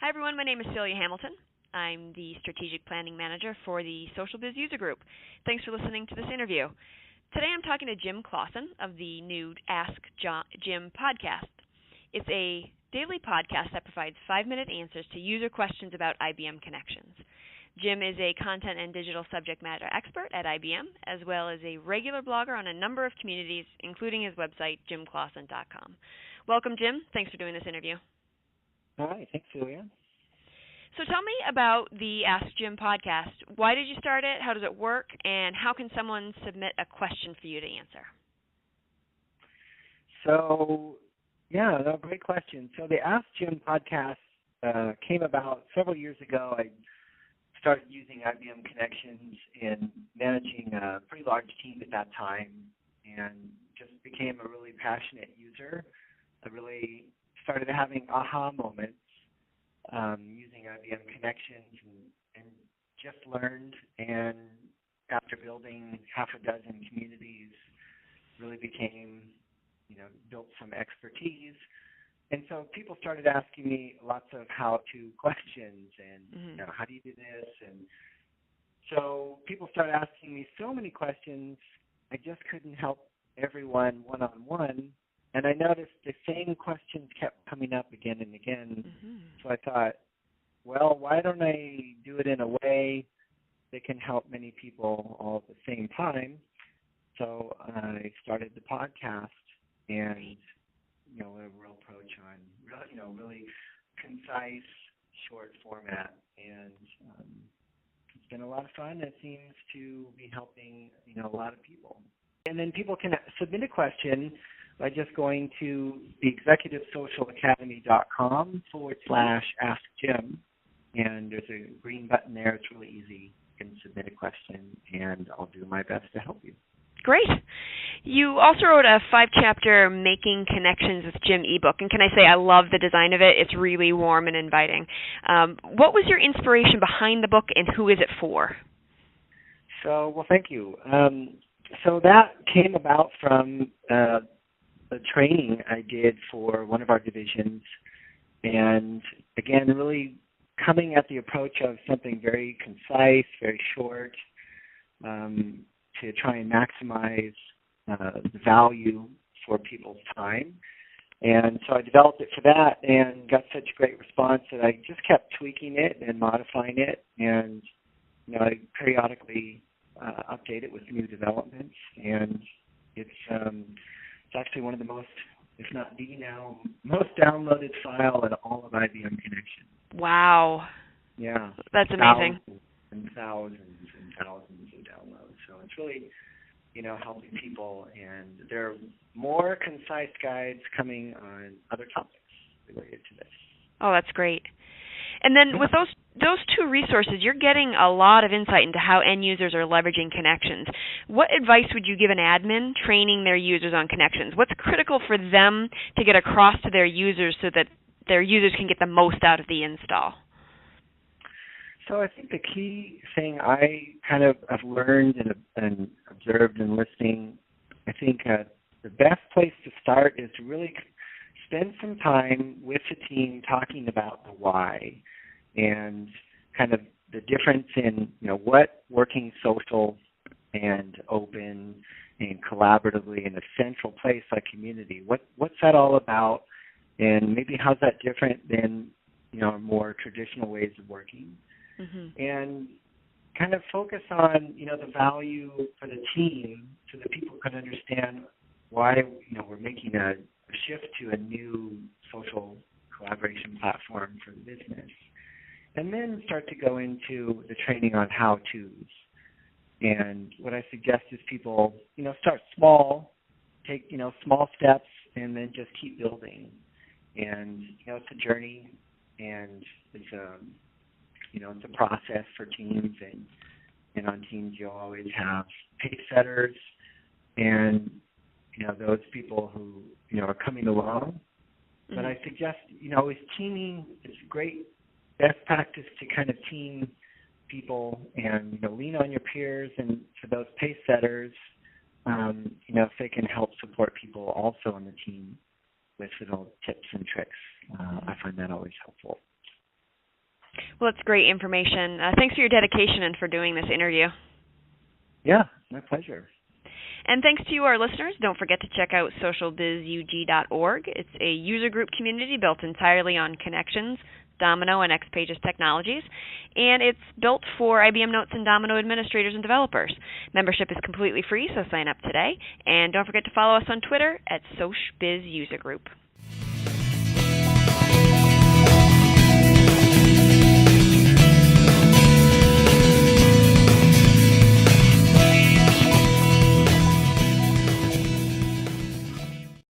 Hi, everyone. My name is Celia Hamilton. I'm the Strategic Planning Manager for the Social Biz User Group. Thanks for listening to this interview. Today I'm talking to Jim Claussen of the new AskJim podcast. It's a daily podcast that provides 5-minute answers to user questions about IBM Connections. Jim is a content and digital subject matter expert at IBM, as well as a regular blogger on a number of communities, including his website, jimclaussen.com. Welcome, Jim. Thanks for doing this interview. Hi, thanks, Celia. So tell me about the AskJim podcast. Why did you start it? How does it work? And how can someone submit a question for you to answer? Great question. So the AskJim podcast came about several years ago. I started using IBM Connections and managing a pretty large team at that time, and just became a really passionate user. I really started having aha moments using IBM Connections and just learned, and after building half a dozen communities, really built some expertise. And so people started asking me lots of how-to questions and, how do you do this? And so people started asking me so many questions, I just couldn't help everyone one-on-one. And I noticed the same questions kept coming up again and again. So I thought, well, why don't I do it in a way that can help many people all at the same time? So I started the podcast and, a real approach on, really concise, short format. And it's been a lot of fun. It seems to be helping, a lot of people. And then people can submit a question by just going to the executivesocialacademy.com/AskJim. And there's a green button there. It's really easy. You can submit a question, and I'll do my best to help you. Great. You also wrote a 5-chapter Making Connections with Jim ebook. And can I say I love the design of it? It's really warm and inviting. What was your inspiration behind the book, and who is it for? Thank you. So that came about from a training I did for one of our divisions, and again, really coming at the approach of something very concise, very short, to try and maximize the value for people's time. And so I developed it for that and got such great response that I just kept tweaking it and modifying it, and I periodically update it with new developments, and it's actually one of the most, if not the now, most downloaded file in all of IBM Connections. Wow. Yeah. That's amazing. Thousands and thousands of downloads. So it's really, helping people, and there are more concise guides coming on other topics related to this. Oh, that's great. And then with those two resources, you're getting a lot of insight into how end users are leveraging Connections. What advice would you give an admin training their users on Connections? What's critical for them to get across to their users so that their users can get the most out of the install? So I think the key thing I kind of have learned and observed in listening, I think the best place to start is to really spend some time with the team talking about the why and kind of the difference in, what working social and open and collaboratively in a central place like community, what's that all about, and maybe how's that different than, more traditional ways of working. And kind of focus on, the value for the team so that people can understand why, we're making a shift to a new social collaboration platform for the business. And then start to go into the training on how-tos. And what I suggest is people, start small, take, small steps, and then just keep building. And, it's a journey, and it's it's a process for teams, and on teams you'll always have pace setters and, those people who, are coming along. But I suggest, always teaming is great best practice to kind of team people and, lean on your peers, and for those pace setters, if they can help support people also on the team with little tips and tricks, I find that always helpful. Well, it's great information. Thanks for your dedication and for doing this interview. Yeah, my pleasure. And thanks to you, our listeners. Don't forget to check out socialbizug.org. It's a user group community built entirely on Connections, Domino, and XPages technologies, and it's built for IBM Notes and Domino administrators and developers. Membership is completely free, so sign up today. And don't forget to follow us on Twitter at SocialBizUserGroup.